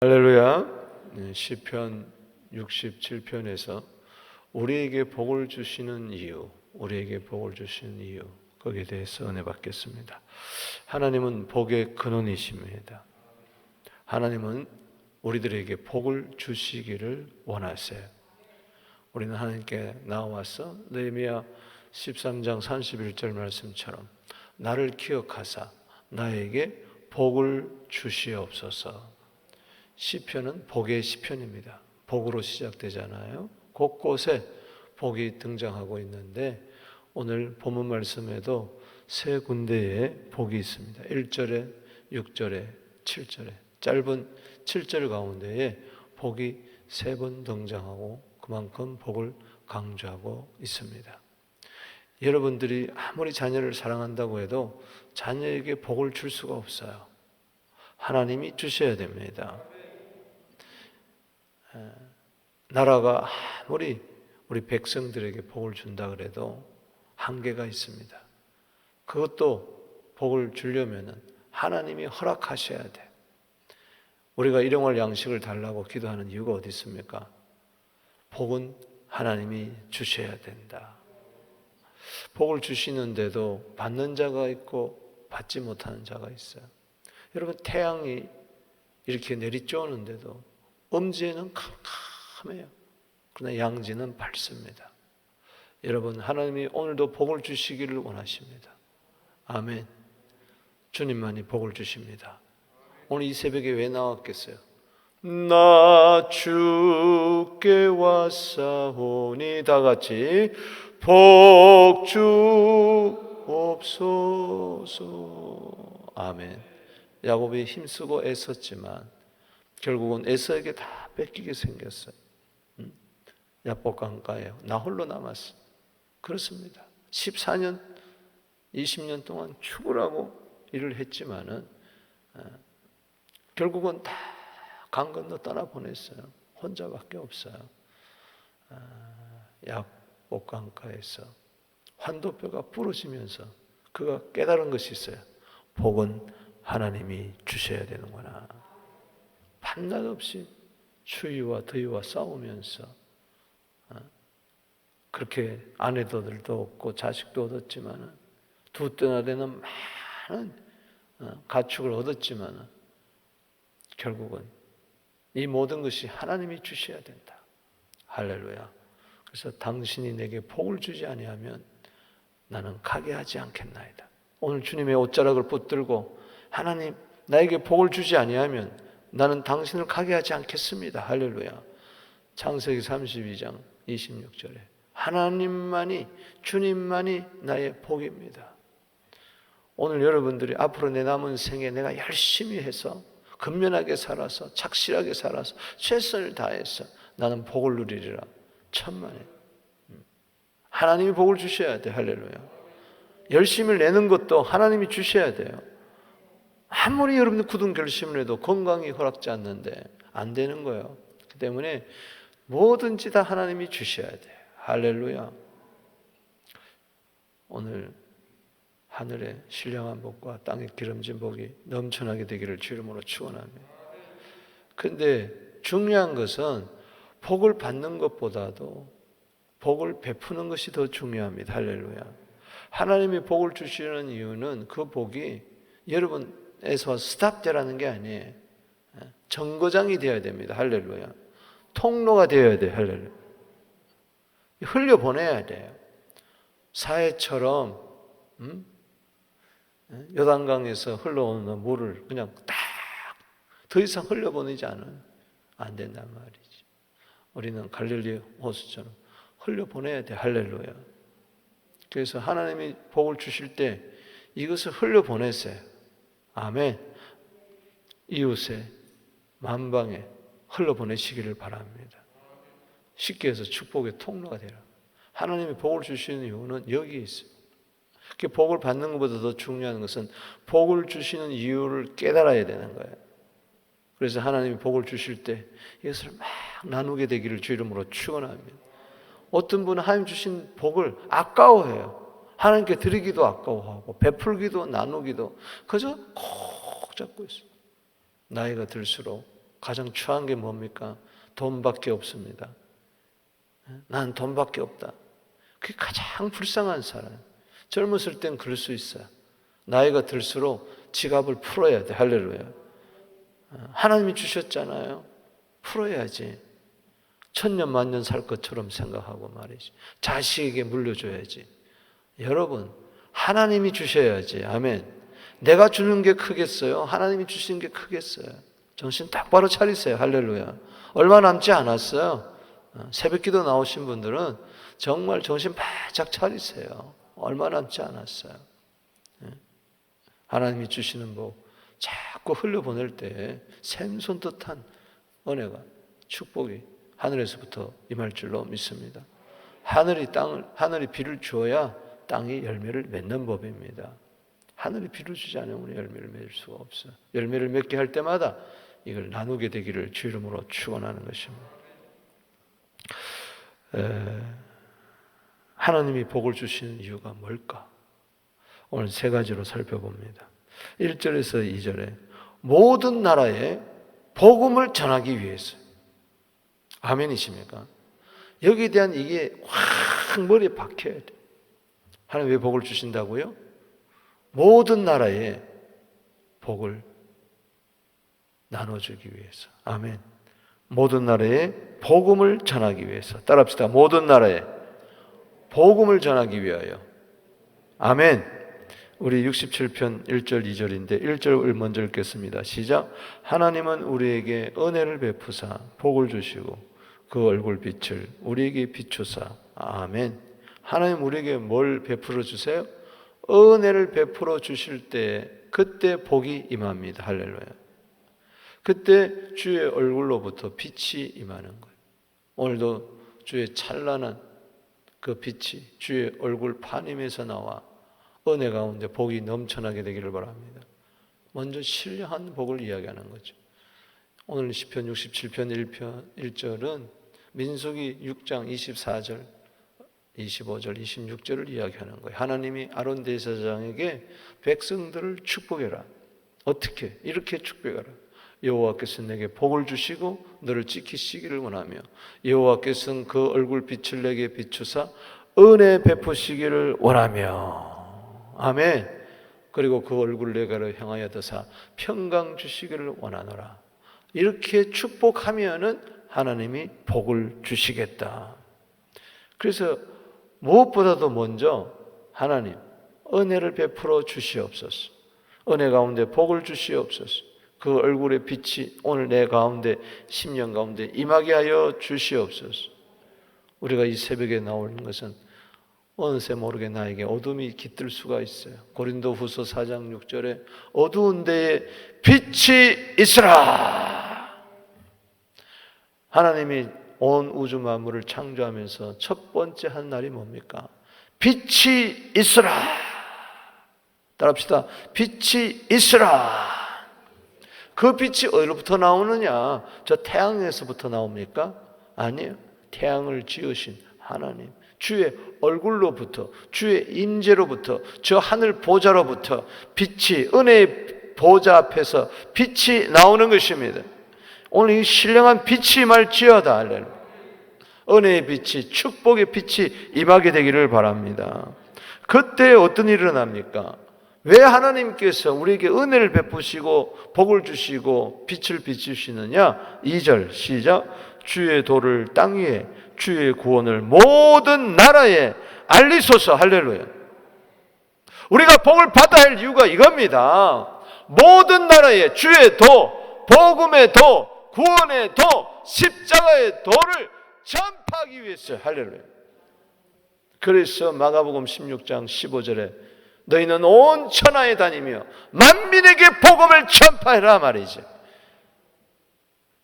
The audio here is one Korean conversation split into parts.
할렐루야. 시편 67편에서 우리에게 복을 주시는 이유, 거기에 대해서 은혜 받겠습니다. 하나님은 복의 근원이십니다. 하나님은 우리들에게 복을 주시기를 원하세요. 우리는 하나님께 나와서 느헤미야 13장 31절 말씀처럼 나를 기억하사 나에게 복을 주시옵소서. 시편은 복의 시편입니다. 복으로 시작되잖아요. 곳곳에 복이 등장하고 있는데 오늘 본문 말씀에도 세 군데에 복이 있습니다. 1절에, 6절에, 7절에 짧은 7절 가운데에 복이 세 번 등장하고 그만큼 복을 강조하고 있습니다. 여러분들이 아무리 자녀를 사랑한다고 해도 자녀에게 복을 줄 수가 없어요. 하나님이 주셔야 됩니다. 나라가 아무리 우리 백성들에게 복을 준다 그래도 한계가 있습니다. 그것도 복을 주려면 하나님이 허락하셔야 돼. 우리가 일용할 양식을 달라고 기도하는 이유가 어디 있습니까? 복은 하나님이 주셔야 된다. 복을 주시는데도 받는 자가 있고 받지 못하는 자가 있어요. 여러분, 태양이 이렇게 내리쬐는데도 음지에는 캄캄해요. 그러나 양지는 밝습니다. 여러분, 하나님이 오늘도 복을 주시기를 원하십니다. 아멘. 주님만이 복을 주십니다. 오늘 이 새벽에 왜 나왔겠어요? 나 주께 왔사오니, 다 같이 복 주옵소서. 아멘. 야곱이 힘쓰고 애썼지만 결국은 에서에게 다 뺏기게 생겼어요. 야복 강가에 나 홀로 남았어. 그렇습니다. 14년, 20년 동안 죽으라고 일을 했지만은 결국은 다 강 건너 떠나보냈어요. 혼자밖에 없어요. 야복 강가에서 환도뼈가 부러지면서 그가 깨달은 것이 있어요. 복은 하나님이 주셔야 되는구나. 밤낮 없이 추위와 더위와 싸우면서 그렇게 아내들도 얻고 자식도 얻었지만 두 때나 되는 많은 가축을 얻었지만 결국은 이 모든 것이 하나님이 주셔야 된다. 할렐루야. 그래서 당신이 내게 복을 주지 아니하면 나는 가게 하지 않겠나이다. 오늘 주님의 옷자락을 붙들고 하나님 나에게 복을 주지 아니하면 나는 당신을 가게 하지 않겠습니다. 할렐루야. 창세기 32장 26절에 하나님만이, 주님만이 나의 복입니다. 오늘 여러분들이 앞으로 내 남은 생에 내가 열심히 해서 근면하게 살아서 착실하게 살아서 최선을 다해서 나는 복을 누리리라. 천만에 하나님이 복을 주셔야 돼. 할렐루야. 열심을 내는 것도 하나님이 주셔야 돼요. 아무리 여러분들 굳은 결심을 해도 건강이 허락지 않는데 안 되는 거예요. 그 때문에 뭐든지 다 하나님이 주셔야 돼요. 할렐루야. 오늘 하늘의 신령한 복과 땅에 기름진 복이 넘쳐나게 되기를 주 이름으로 축원합니다. 그런데 중요한 것은 복을 받는 것보다도 복을 베푸는 것이 더 중요합니다. 할렐루야. 하나님이 복을 주시는 이유는 그 복이 여러분에서 스탑되라는 게 아니에요. 정거장이 되어야 됩니다. 할렐루야. 통로가 되어야 돼요. 할렐루야. 흘려보내야 돼요. 사해처럼 요단강에서 흘러오는 물을 그냥 딱 더 이상 흘려보내지 않으면 안 된단 말이지. 우리는 갈릴리 호수처럼 흘려보내야 돼. 할렐루야. 그래서 하나님이 복을 주실 때 이것을 흘려보내세요. 아멘. 이웃에 만방에 흘러보내시기를 바랍니다. 쉽게 해서 축복의 통로가 되라. 하나님이 복을 주시는 이유는 여기에 있어요. 복을 받는 것보다 더 중요한 것은 복을 주시는 이유를 깨달아야 되는 거예요. 그래서 하나님이 복을 주실 때 이것을 막 나누게 되기를 주 이름으로 축원합니다. 어떤 분은 하나님 주신 복을 아까워해요. 하나님께 드리기도 아까워하고 베풀기도 나누기도 그저 콕 잡고 있어요. 나이가 들수록 가장 추한 게 뭡니까? 돈밖에 없습니다. 난 돈밖에 없다. 그게 가장 불쌍한 사람. 젊었을 땐 그럴 수 있어요. 나이가 들수록 지갑을 풀어야 돼. 할렐루야. 하나님이 주셨잖아요. 풀어야지. 천년 만년 살 것처럼 생각하고 말이지. 자식에게 물려줘야지. 여러분, 하나님이 주셔야지. 아멘. 내가 주는 게 크겠어요? 하나님이 주시는 게 크겠어요? 정신 똑바로 차리세요. 할렐루야. 얼마 남지 않았어요. 새벽기도 나오신 분들은 정말 정신 바짝 차리세요. 얼마 남지 않았어요. 하나님이 주시는 복 자꾸 흘려보낼 때 샘솟 듯한 은혜가, 축복이 하늘에서부터 임할 줄로 믿습니다. 하늘이 비를 주어야 땅이 열매를 맺는 법입니다. 하늘이 비를 주지 않으면 우리 열매를 맺을 수가 없어요. 열매를 맺게 할 때마다 이걸 나누게 되기를 주 이름으로 축원하는 것입니다. 하나님이 복을 주시는 이유가 뭘까? 오늘 세 가지로 살펴봅니다. 1절에서 2절에 모든 나라에 복음을 전하기 위해서. 아멘이십니까? 여기에 대한 이게 확 머리에 박혀야 돼. 하나님 왜 복을 주신다고요? 모든 나라에 복을 나눠주기 위해서. 아멘. 모든 나라에 복음을 전하기 위해서. 따라합시다. 모든 나라에 복음을 전하기 위하여. 아멘. 우리 67편 1절 2절인데 1절을 먼저 읽겠습니다. 시작. 하나님은 우리에게 은혜를 베푸사 복을 주시고 그 얼굴빛을 우리에게 비추사. 아멘. 하나님 우리에게 뭘 베풀어 주세요? 은혜를 베풀어 주실 때 그때 복이 임합니다. 할렐루야. 그때 주의 얼굴로부터 빛이 임하는 거예요. 오늘도 주의 찬란한 그 빛이 주의 얼굴 파님에서 나와 은혜 가운데 복이 넘쳐나게 되기를 바랍니다. 먼저 신령한 복을 이야기하는 거죠. 오늘 시편 67편 1절은 민수기 6장 24절, 25절, 26절을 이야기하는 거예요. 하나님이 아론 대제사장에게 백성들을 축복해라. 어떻게? 이렇게 축복해라. 여호와께서 내게 복을 주시고 너를 지키시기를 원하며 여호와께서는 그 얼굴빛을 내게 비추사 은혜 베푸시기를 원하며. 아멘. 그리고 그 얼굴 내가를 향하여 드사 평강 주시기를 원하노라. 이렇게 축복하면은 하나님이 복을 주시겠다. 그래서 무엇보다도 먼저 하나님 은혜를 베풀어 주시옵소서. 은혜 가운데 복을 주시옵소서. 그 얼굴의 빛이 오늘 내 가운데 10년 가운데 임하게 하여 주시옵소서. 우리가 이 새벽에 나오는 것은 어느새 모르게 나에게 어둠이 깃들 수가 있어요. 고린도후서 4장 6절에 어두운 데에 빛이 있으라. 하나님이 온 우주 만물을 창조하면서 첫 번째 한 날이 뭡니까? 빛이 있으라. 따라합시다. 빛이 있으라. 그 빛이 어디로부터 나오느냐? 저 태양에서부터 나옵니까? 아니에요. 태양을 지으신 하나님, 주의 얼굴로부터, 주의 임재로부터, 저 하늘 보좌로부터 빛이, 은혜의 보좌 앞에서 빛이 나오는 것입니다. 오늘 이 신령한 빛이 임할지어다. 할렐루야. 은혜의 빛이, 축복의 빛이 임하게 되기를 바랍니다. 그때 어떤 일이 일어납니까? 왜 하나님께서 우리에게 은혜를 베푸시고 복을 주시고 빛을 비추시느냐? 2절 시작. 주의 도를 땅 위에 주의 구원을 모든 나라에 알리소서. 할렐루야. 우리가 복을 받아야 할 이유가 이겁니다. 모든 나라에 주의 도, 복음의 도, 구원의 도, 십자가의 도를 전파하기 위해서. 할렐루야. 그래서 마가복음 16장 15절에 너희는 온 천하에 다니며 만민에게 복음을 전파해라 말이죠.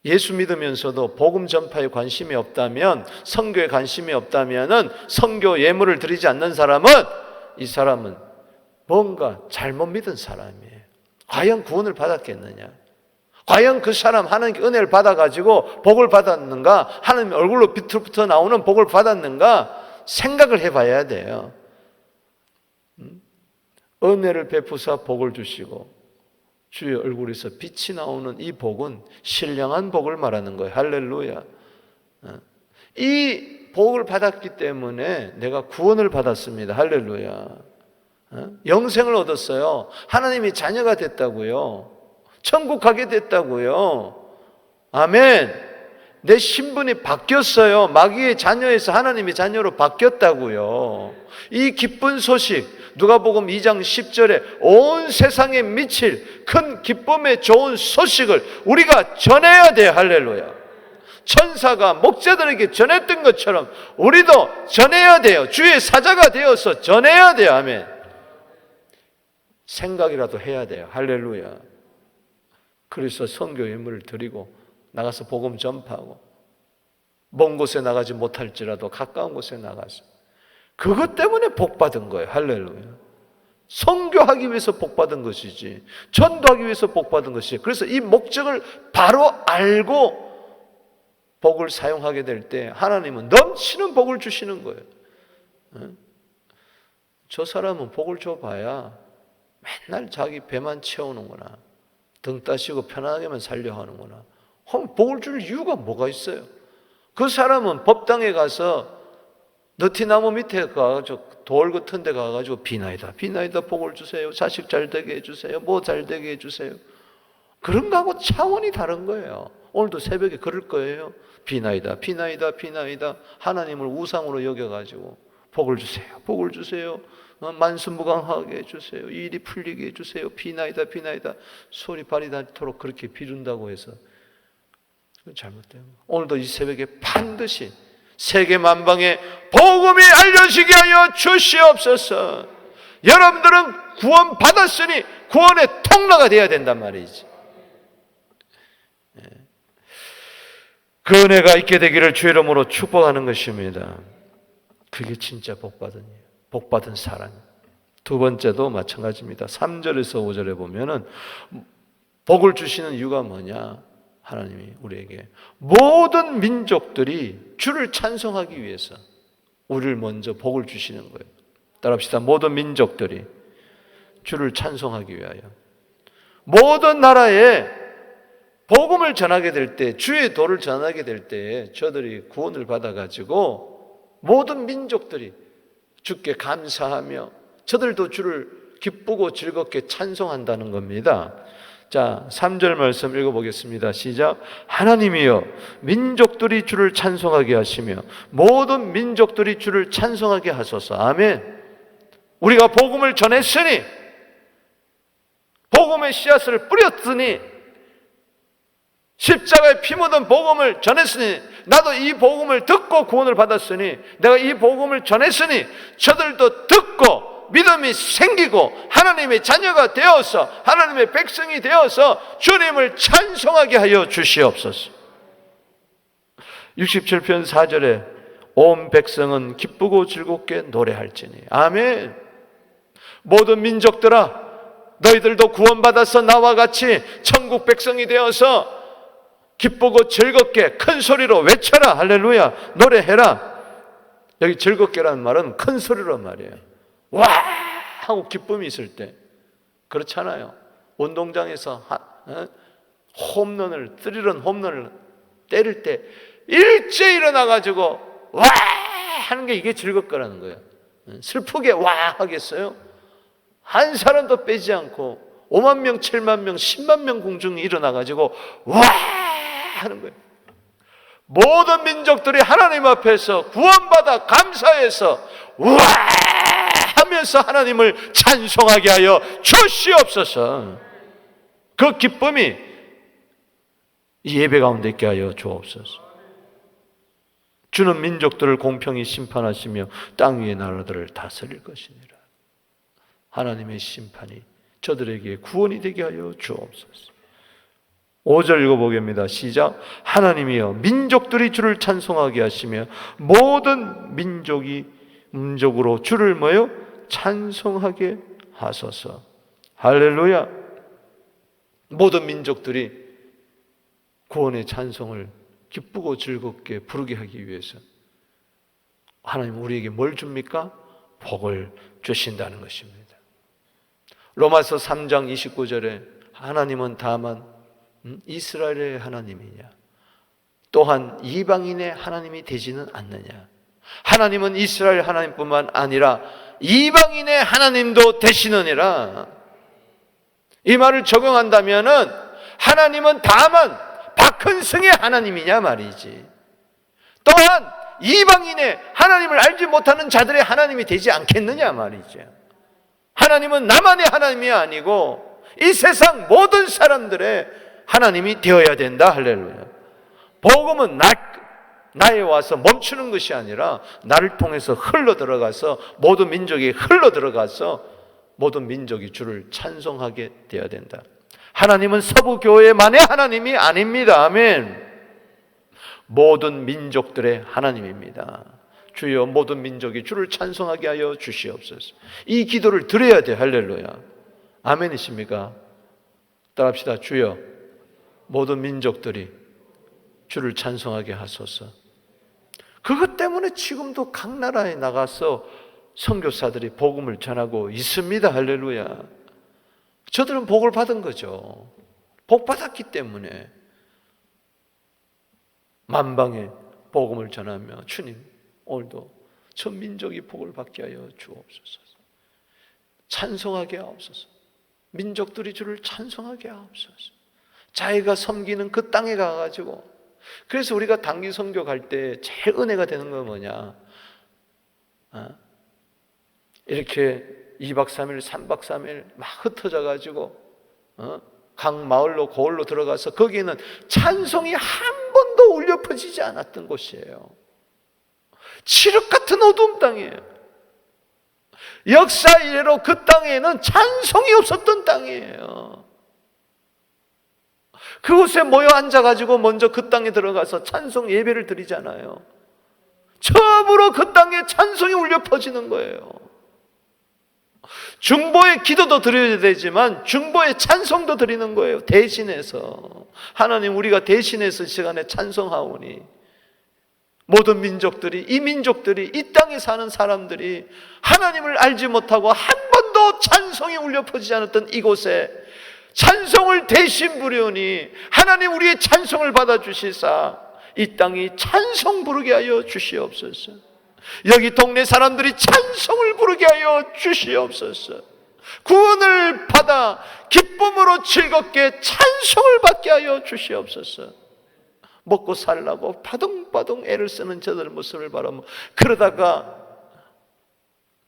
예수 믿으면서도 복음 전파에 관심이 없다면, 선교에 관심이 없다면, 선교 예물을 드리지 않는 사람은, 이 사람은 뭔가 잘못 믿은 사람이에요. 과연 구원을 받았겠느냐? 과연 그 사람 하나님께 은혜를 받아가지고 복을 받았는가? 하나님 얼굴로 빛으로부터 나오는 복을 받았는가? 생각을 해봐야 돼요. 은혜를 베푸사 복을 주시고 주의 얼굴에서 빛이 나오는 이 복은 신령한 복을 말하는 거예요. 할렐루야. 이 복을 받았기 때문에 내가 구원을 받았습니다. 할렐루야. 영생을 얻었어요. 하나님이 자녀가 됐다고요. 천국 가게 됐다고요. 아멘. 내 신분이 바뀌었어요. 마귀의 자녀에서 하나님의 자녀로 바뀌었다고요. 이 기쁜 소식, 누가복음 2장 10절에 온 세상에 미칠 큰 기쁨의 좋은 소식을 우리가 전해야 돼요. 할렐루야. 천사가 목자들에게 전했던 것처럼 우리도 전해야 돼요. 주의 사자가 되어서 전해야 돼요. 아멘. 생각이라도 해야 돼요. 할렐루야. 그래서 선교 예물을 드리고 나가서 복음 전파하고, 먼 곳에 나가지 못할지라도 가까운 곳에 나가서, 그것 때문에 복 받은 거예요. 할렐루야. 선교하기 위해서 복 받은 것이지, 전도하기 위해서 복 받은 것이지. 그래서 이 목적을 바로 알고 복을 사용하게 될 때 하나님은 넘치는 복을 주시는 거예요. 저 사람은 복을 줘봐야 맨날 자기 배만 채우는구나, 등 따시고 편안하게만 살려 하는구나. 복을 줄 이유가 뭐가 있어요? 그 사람은 법당에 가서 너티나무 밑에 가가지고 돌 같은 데 가가지고 비나이다 복을 주세요, 자식 잘 되게 해주세요, 뭐 잘 되게 해주세요, 그런 거하고 차원이 다른 거예요. 오늘도 새벽에 그럴 거예요. 비나이다 하나님을 우상으로 여겨가지고 복을 주세요, 만수무강하게 해주세요, 일이 풀리게 해주세요, 비나이다 소리 발이 닳도록 그렇게 비준다고 해서 그건 잘못된 거예요. 오늘도 이 새벽에 반드시 세계 만방에 복음이 알려지게 하여 주시옵소서. 여러분들은 구원 받았으니 구원의 통로가 되어야 된단 말이지. 그 은혜가 있게 되기를 주의 이름으로 축복하는 것입니다. 그게 진짜 복받은 사랑. 두 번째도 마찬가지입니다. 3절에서 5절에 보면은 복을 주시는 이유가 뭐냐? 하나님이 우리에게 모든 민족들이 주를 찬송하기 위해서 우리를 먼저 복을 주시는 거예요. 따라합시다. 모든 민족들이 주를 찬송하기 위하여, 모든 나라에 복음을 전하게 될 때, 주의 도를 전하게 될 때 저들이 구원을 받아가지고 모든 민족들이 주께 감사하며 저들도 주를 기쁘고 즐겁게 찬송한다는 겁니다. 자, 3절 말씀 읽어보겠습니다. 시작. 하나님이여 민족들이 주를 찬송하게 하시며 모든 민족들이 주를 찬송하게 하소서. 아멘. 우리가 복음을 전했으니, 복음의 씨앗을 뿌렸으니, 십자가에 피 묻은 복음을 전했으니, 나도 이 복음을 듣고 구원을 받았으니, 내가 이 복음을 전했으니 저들도 듣고 믿음이 생기고 하나님의 자녀가 되어서 하나님의 백성이 되어서 주님을 찬송하게 하여 주시옵소서. 67편 4절에 온 백성은 기쁘고 즐겁게 노래할지니. 아멘. 모든 민족들아, 너희들도 구원받아서 나와 같이 천국 백성이 되어서 기쁘고 즐겁게 큰 소리로 외쳐라. 할렐루야. 노래해라. 여기 즐겁게라는 말은 큰 소리로 말이에요. 와! 하고 기쁨이 있을 때. 그렇잖아요. 운동장에서 홈런을, 스리런 홈런을 때릴 때 일제히 일어나가지고 와! 하는 게 이게 즐겁거라는 거예요. 슬프게 와! 하겠어요? 한 사람도 빼지 않고 5만 명, 7만 명, 10만 명 공중에 일어나가지고 와! 하는 거예요. 모든 민족들이 하나님 앞에서 구원받아 감사해서 와! 하면서 하나님을 찬송하게 하여 주시옵소서. 그 기쁨이 이 예배 가운데 있게 하여 주옵소서. 주는 민족들을 공평히 심판하시며 땅 위의 나라들을 다스릴 것이니라. 하나님의 심판이 저들에게 구원이 되게 하여 주옵소서. 5절 읽어보겠습니다. 시작. 하나님이여 민족들이 주를 찬송하게 하시며 모든 민족으로 주를 뭐요? 찬송하게 하소서. 할렐루야. 모든 민족들이 구원의 찬송을 기쁘고 즐겁게 부르게 하기 위해서 하나님 우리에게 뭘 줍니까? 복을 주신다는 것입니다. 로마서 3장 29절에 하나님은 다만 이스라엘의 하나님이냐? 또한 이방인의 하나님이 되지는 않느냐? 하나님은 이스라엘 하나님뿐만 아니라 이방인의 하나님도 되시느니라. 이 말을 적용한다면은 하나님은 다만 박헌승의 하나님이냐 말이지. 또한 이방인의 하나님을 알지 못하는 자들의 하나님이 되지 않겠느냐 말이죠. 하나님은 나만의 하나님이 아니고 이 세상 모든 사람들의 하나님이 되어야 된다. 할렐루야. 복음은 나에 와서 멈추는 것이 아니라 나를 통해서 흘러 들어가서 모든 민족이 흘러 들어가서 모든 민족이 주를 찬송하게 되어야 된다. 하나님은 서부 교회만의 하나님이 아닙니다. 아멘. 모든 민족들의 하나님입니다. 주여 모든 민족이 주를 찬송하게 하여 주시옵소서. 이 기도를 드려야 돼. 할렐루야. 아멘이십니까? 따라합시다. 주여 모든 민족들이 주를 찬송하게 하소서. 그것 때문에 지금도 각 나라에 나가서 선교사들이 복음을 전하고 있습니다. 할렐루야. 저들은 복을 받은 거죠. 복 받았기 때문에 만방에 복음을 전하며 주님 오늘도 전 민족이 복을 받게 하여 주옵소서. 찬송하게 하옵소서. 민족들이 주를 찬송하게 하옵소서. 자기가 섬기는 그 땅에 가가지고, 그래서 우리가 단기 선교 갈 때 제일 은혜가 되는 건 뭐냐? 이렇게 2박 3일, 3박 3일 막 흩어져 가지고 각 마을로 고을로 들어가서 거기에는 찬송이 한 번도 울려 퍼지지 않았던 곳이에요. 칠흑 같은 어두운 땅이에요. 역사 이래로 그 땅에는 찬송이 없었던 땅이에요. 그곳에 모여 앉아가지고 먼저 그 땅에 들어가서 찬송 예배를 드리잖아요. 처음으로 그 땅에 찬송이 울려 퍼지는 거예요. 중보의 기도도 드려야 되지만 중보의 찬송도 드리는 거예요. 대신해서 하나님, 우리가 대신해서 이 시간에 찬송하오니 모든 민족들이, 이 민족들이, 이 땅에 사는 사람들이 하나님을 알지 못하고 한 번도 찬송이 울려 퍼지지 않았던 이곳에 찬송을 대신 부르니 하나님 우리의 찬송을 받아주시사 이 땅이 찬송 부르게 하여 주시옵소서. 여기 동네 사람들이 찬송을 부르게 하여 주시옵소서. 구원을 받아 기쁨으로 즐겁게 찬송을 받게 하여 주시옵소서. 먹고 살라고 바둥바둥 애를 쓰는 저들 모습을 바라보며 그러다가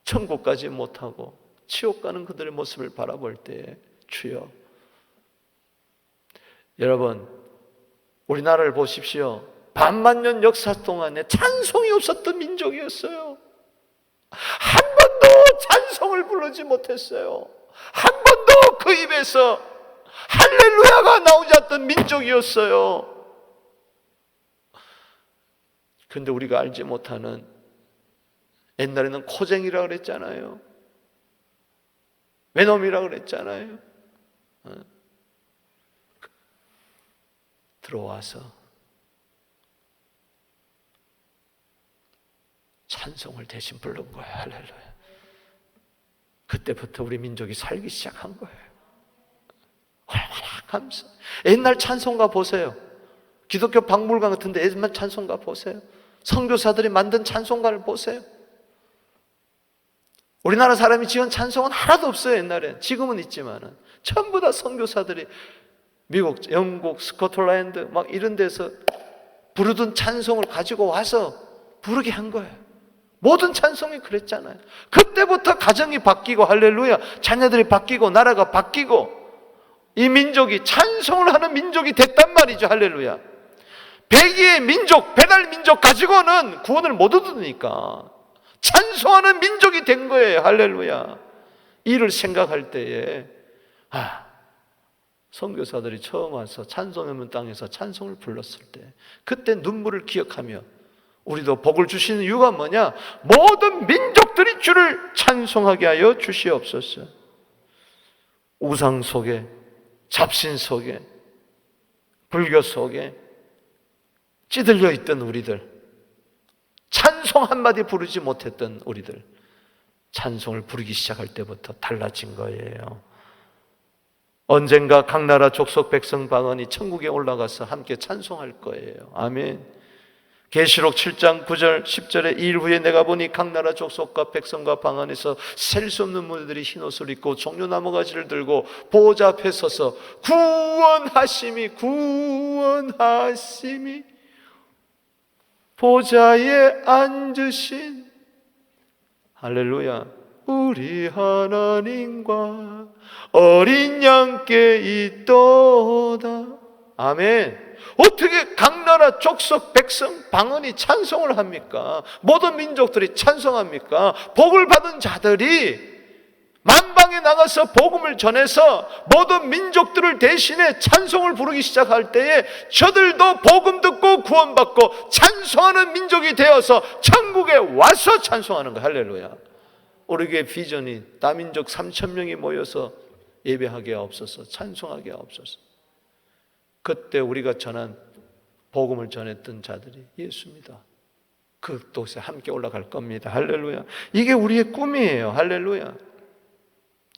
천국까지 못하고 지옥 가는 그들의 모습을 바라볼 때 주여, 여러분 우리나라를 보십시오. 반만년 역사 동안에 찬송이 없었던 민족이었어요. 한 번도 찬송을 부르지 못했어요. 한 번도 그 입에서 할렐루야가 나오지 않던 민족이었어요. 그런데 우리가 알지 못하는, 옛날에는 코쟁이라고 그랬잖아요. 외놈이라고 그랬잖아요. 들어와서 찬송을 대신 부른 거예요. 할렐루야. 그때부터 우리 민족이 살기 시작한 거예요. 얼마나 감사. 옛날 찬송가 보세요. 기독교 박물관 같은 데 옛날 찬송가 보세요. 선교사들이 만든 찬송가를 보세요. 우리나라 사람이 지은 찬송은 하나도 없어요. 옛날엔. 지금은 있지만은 전부 다 선교사들이 미국, 영국, 스코틀랜드 막 이런 데서 부르던 찬송을 가지고 와서 부르게 한 거예요. 모든 찬송이 그랬잖아요. 그때부터 가정이 바뀌고, 할렐루야, 자녀들이 바뀌고 나라가 바뀌고 이 민족이 찬송을 하는 민족이 됐단 말이죠. 할렐루야. 배기의 민족, 배달 민족 가지고는 구원을 못 얻으니까 찬송하는 민족이 된 거예요. 할렐루야. 이를 생각할 때에 선교사들이 처음 와서 찬송 없는 땅에서 찬송을 불렀을 때 그때 눈물을 기억하며 우리도 복을 주시는 이유가 뭐냐? 모든 민족들이 주를 찬송하게 하여 주시옵소서. 우상 속에, 잡신 속에, 불교 속에 찌들려 있던 우리들, 찬송 한마디 부르지 못했던 우리들, 찬송을 부르기 시작할 때부터 달라진 거예요. 언젠가 각 나라 족속 백성 방언이 천국에 올라가서 함께 찬송할 거예요. 아멘. 계시록 7장 9절 10절에 2일 후에 내가 보니 각 나라 족속과 백성과 방언에서 셀 수 없는 무리들이 흰옷을 입고 종려나무 가지를 들고 보호자 앞에 서서 구원하심이 보좌에 앉으신 할렐루야 우리 하나님과 어린 양께 있도다. 아멘. 어떻게 각 나라 족속 백성 방언이 찬송을 합니까? 모든 민족들이 찬송합니까? 복을 받은 자들이 만방에 나가서 복음을 전해서 모든 민족들을 대신해 찬송을 부르기 시작할 때에 저들도 복음 듣고 구원받고 찬송하는 민족이 되어서 천국에 와서 찬송하는 거예요. 할렐루야. 우리 교회 비전이 다민족 3,000명이 모여서 예배하게 하옵소서, 찬송하게 하옵소서. 그때 우리가 전한 복음을 전했던 자들이 예수입니다. 그 곳에 함께 올라갈 겁니다. 할렐루야. 이게 우리의 꿈이에요. 할렐루야.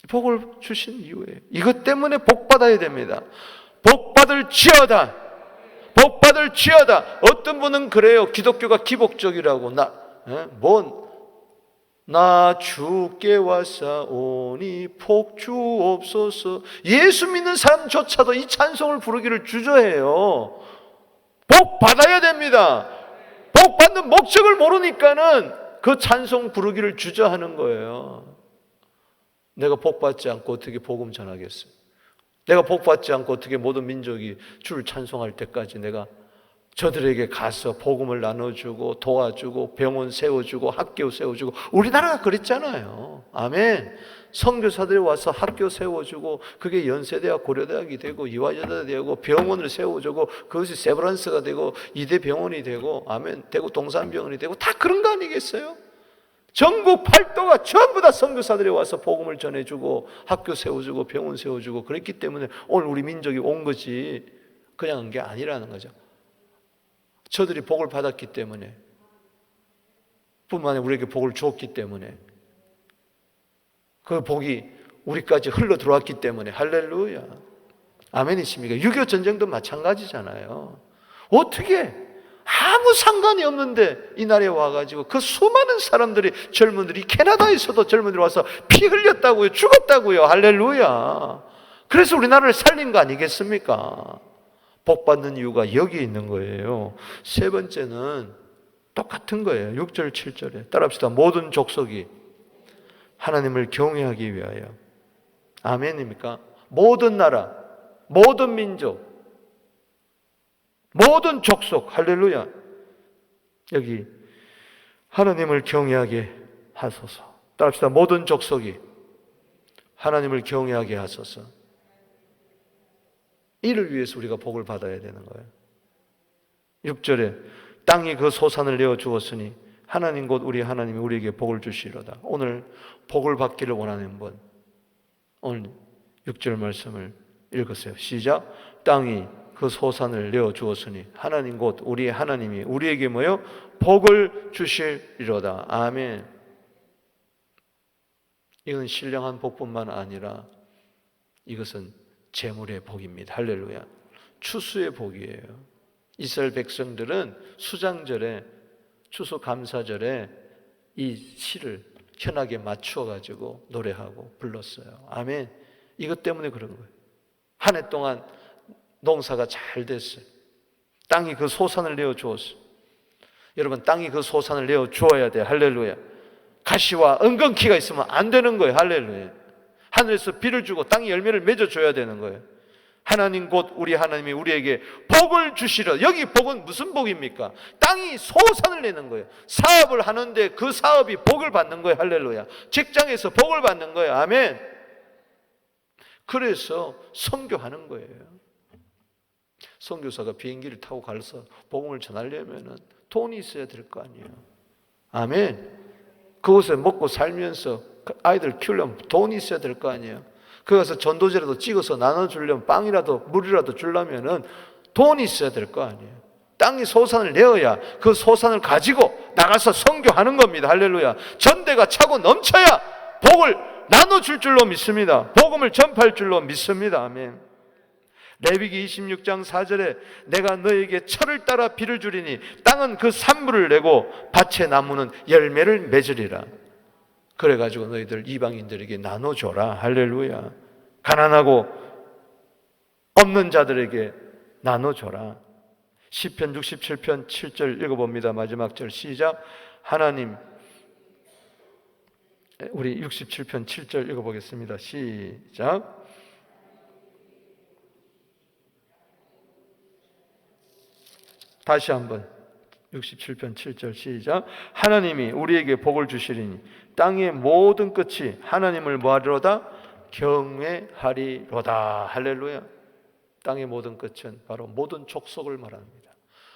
복을 주신 이유예요. 이것 때문에 복 받아야 됩니다. 복 받을지어다. 복 받을지어다. 어떤 분은 그래요. 기독교가 기복적이라고. 나 주께 왔사오니 복 주옵소서. 예수 믿는 사람조차도 이 찬송을 부르기를 주저해요. 복 받아야 됩니다. 복 받는 목적을 모르니까는 그 찬송 부르기를 주저하는 거예요. 내가 복 받지 않고 어떻게 복음 전하겠어요? 내가 복 받지 않고 어떻게 모든 민족이 주를 찬송할 때까지 내가 저들에게 가서 복음을 나눠주고 도와주고 병원 세워주고 학교 세워주고. 우리나라가 그랬잖아요. 아멘. 선교사들이 와서 학교 세워주고 그게 연세대학 고려대학이 되고 이화여대 되고 병원을 세워주고 그것이 세브란스가 되고 이대병원이 되고 아멘 되고 동산병원이 되고 다 그런 거 아니겠어요? 전국 팔도가 전부 다 선교사들이 와서 복음을 전해주고 학교 세워주고 병원 세워주고 그랬기 때문에 오늘 우리 민족이 온 거지 그냥 온 게 아니라는 거죠. 저들이 복을 받았기 때문에 뿐만 아니라 우리에게 복을 주었기 때문에 그 복이 우리까지 흘러 들어왔기 때문에 할렐루야. 아멘이십니까? 6.25 전쟁도 마찬가지잖아요. 어떻게 아무 상관이 없는데 이날에 와가지고 그 수많은 사람들이 젊은들이 캐나다에서도 젊은들이 와서 피 흘렸다고요. 죽었다고요. 할렐루야. 그래서 우리나라를 살린 거 아니겠습니까? 복 받는 이유가 여기에 있는 거예요. 세 번째는 똑같은 거예요. 6절 7절에 따라합시다. 모든 족속이 하나님을 경외하기 위하여. 아멘입니까? 모든 나라, 모든 민족, 모든 족속. 할렐루야. 여기 하나님을 경외하게 하소서. 따라합시다. 모든 족속이 하나님을 경외하게 하소서. 이를 위해서 우리가 복을 받아야 되는 거예요. 6절에 땅이 그 소산을 내어 주었으니 하나님 곧 우리 하나님이 우리에게 복을 주시리로다. 오늘 복을 받기를 원하는 분, 오늘 6절 말씀을 읽으세요. 시작. 땅이 그 소산을 내어 주었으니 하나님 곧 우리 하나님이 우리에게 뭐요? 복을 주시리로다. 아멘. 이건 신령한 복뿐만 아니라 이것은 재물의 복입니다. 할렐루야. 추수의 복이에요. 이스라엘 백성들은 수장절에 추수감사절에 이 시를 현악에 맞추어 가지고 노래하고 불렀어요. 아멘. 이것 때문에 그런 거예요. 한 해 동안 농사가 잘 됐어요. 땅이 그 소산을 내어 주었어요. 여러분, 땅이 그 소산을 내어 주어야 돼요. 할렐루야. 가시와 은근키가 있으면 안 되는 거예요. 할렐루야. 하늘에서 비를 주고 땅이 열매를 맺어줘야 되는 거예요. 하나님 곧 우리 하나님이 우리에게 복을 주시려. 여기 복은 무슨 복입니까? 땅이 소산을 내는 거예요. 사업을 하는데 그 사업이 복을 받는 거예요. 할렐루야. 직장에서 복을 받는 거예요. 아멘. 그래서 선교하는 거예요. 선교사가 비행기를 타고 가서 복음을 전하려면 돈이 있어야 될 거 아니에요. 아멘. 그곳에 먹고 살면서 아이들 키우려면 돈이 있어야 될 거 아니에요. 거기 가서 전도제라도 찍어서 나눠주려면 빵이라도 물이라도 주려면 돈이 있어야 될 거 아니에요. 땅이 소산을 내어야 그 소산을 가지고 나가서 선교하는 겁니다. 할렐루야. 전대가 차고 넘쳐야 복을 나눠줄 줄로 믿습니다. 복음을 전파할 줄로 믿습니다. 아멘. 레위기 26장 4절에 내가 너에게 철을 따라 비를 주리니 땅은 그 산물을 내고 밭의 나무는 열매를 맺으리라. 그래가지고 너희들 이방인들에게 나눠줘라. 할렐루야. 가난하고 없는 자들에게 나눠줘라. 시편 67편 7절 읽어봅니다. 마지막 절 시작. 하나님, 우리 67편 7절 읽어보겠습니다. 시작. 다시 한번 67편 7절 시작. 하나님이 우리에게 복을 주시리니 땅의 모든 끝이 하나님을 뭐하리로다? 경외하리로다. 할렐루야. 땅의 모든 끝은 바로 모든 족속을 말합니다.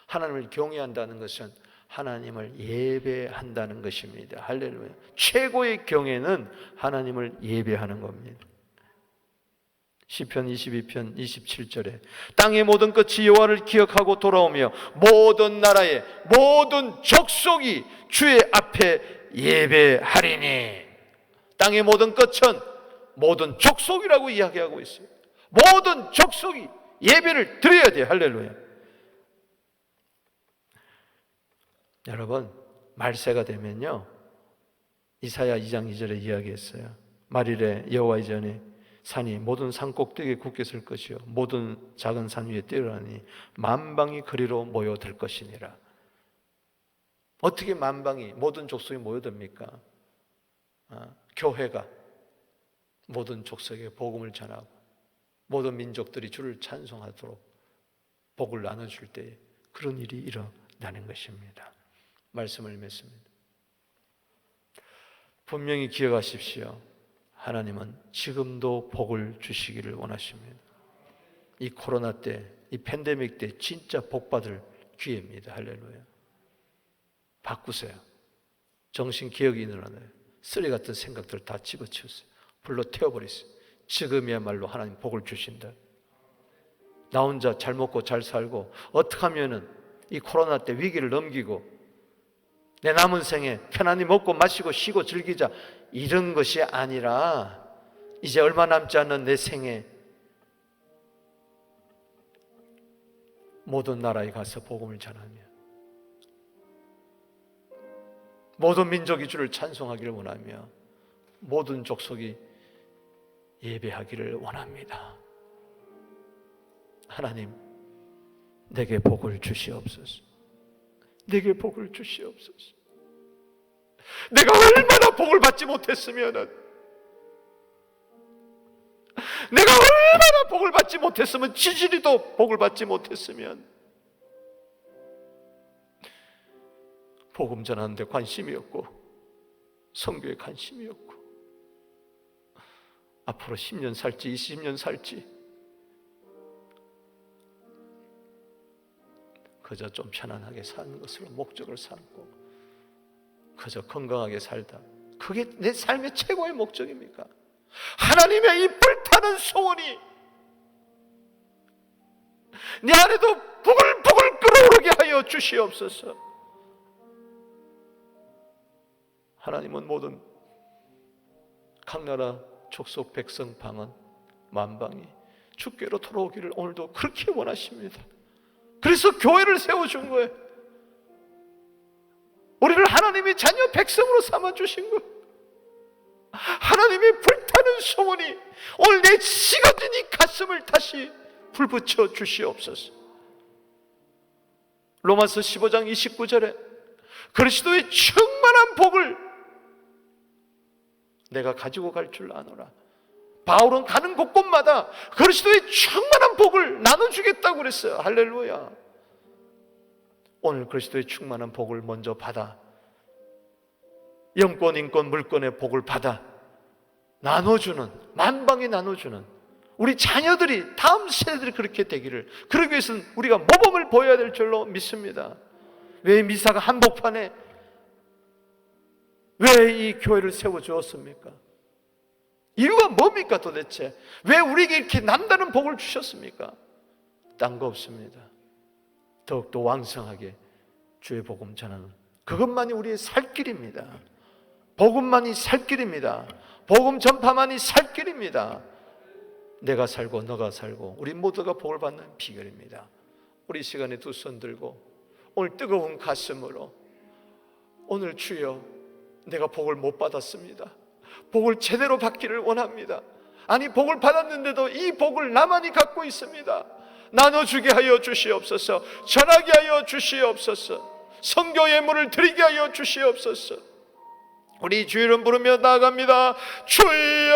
하나님을 경외한다는 것은 하나님을 예배한다는 것입니다. 할렐루야. 최고의 경외는 하나님을 예배하는 겁니다. 시편 22편 27절에 땅의 모든 끝이 여호와를 기억하고 돌아오며 모든 나라의 모든 족속이 주의 앞에 예배하리니. 땅의 모든 끝은 모든 족속이라고 이야기하고 있어요. 모든 족속이 예배를 드려야 돼요. 할렐루야. 여러분, 말세가 되면요, 이사야 2장 2절에 이야기했어요. 말일에 여호와의 전에 산이 모든 산 꼭대기에 굳게 설 것이요 모든 작은 산 위에 뛰어나니 만방이 그리로 모여들 것이니라. 어떻게 만방이, 모든 족속이 모여듭니까? 교회가 모든 족속에 복음을 전하고 모든 민족들이 주를 찬송하도록 복을 나눠줄 때 그런 일이 일어나는 것입니다. 말씀을 맺습니다. 분명히 기억하십시오. 하나님은 지금도 복을 주시기를 원하십니다. 이 코로나 때, 이 팬데믹 때 진짜 복받을 기회입니다. 할렐루야. 바꾸세요. 정신 기억이 일어나요. 쓰레기 같은 생각들 다 집어치우세요. 불로 태워버리세요. 지금이야말로 하나님 복을 주신다. 나 혼자 잘 먹고 잘 살고 어떻게 하면은 이 코로나 때 위기를 넘기고 내 남은 생에 편안히 먹고 마시고 쉬고 즐기자, 이런 것이 아니라 이제 얼마 남지 않은 내 생에 모든 나라에 가서 복음을 전하며 모든 민족이 주를 찬송하기를 원하며 모든 족속이 예배하기를 원합니다. 하나님, 내게 복을 주시옵소서. 내게 복을 주시옵소서. 내가 얼마나 복을 받지 못했으면, 내가 얼마나 복을 받지 못했으면, 지지리도 복을 받지 못했으면 복음 전하는데 관심이 없고 선교에 관심이 없고 앞으로 10년 살지 20년 살지 그저 좀 편안하게 사는 것으로 목적을 삼고 그저 건강하게 살다, 그게 내 삶의 최고의 목적입니까? 하나님의 이 불타는 소원이 내 안에도 부글부글 끓어오르게 하여 주시옵소서. 하나님은 모든 각 나라 족속 백성 방언 만방이 주께로 돌아오기를 오늘도 그렇게 원하십니다. 그래서 교회를 세워준 거예요. 우리를 하나님이 자녀 백성으로 삼아주신 거예요. 하나님의 불타는 소원이 오늘 내 식어진 이 가슴을 다시 불붙여 주시옵소서. 로마서 15장 29절에 그리스도의 충만한 복을 내가 가지고 갈 줄 아노라. 바울은 가는 곳곳마다 그리스도의 충만한 복을 나눠주겠다고 그랬어요. 할렐루야. 오늘 그리스도의 충만한 복을 먼저 받아 영권, 인권, 물권의 복을 받아 나눠주는, 만방에 나눠주는 우리 자녀들이, 다음 세대들이 그렇게 되기를, 그러기 위해서는 우리가 모범을 보여야 될 줄로 믿습니다. 왜 미사가 한복판에 왜 이 교회를 세워주었습니까? 이유가 뭡니까 도대체? 왜 우리에게 이렇게 남다른 복을 주셨습니까? 딴 거 없습니다. 더욱더 왕성하게 주의 복음 전하는 그것만이 우리의 살 길입니다. 복음만이 살 길입니다. 복음 전파만이 살 길입니다. 내가 살고 너가 살고 우리 모두가 복을 받는 비결입니다. 우리 시간에 두 손 들고 오늘 뜨거운 가슴으로 오늘 주여 내가 복을 못 받았습니다. 복을 제대로 받기를 원합니다. 아니 복을 받았는데도 이 복을 나만이 갖고 있습니다. 나눠주게 하여 주시옵소서. 전하게 하여 주시옵소서. 선교 예물을 드리게 하여 주시옵소서. 우리 주 이름 부르며 나아갑니다. 주여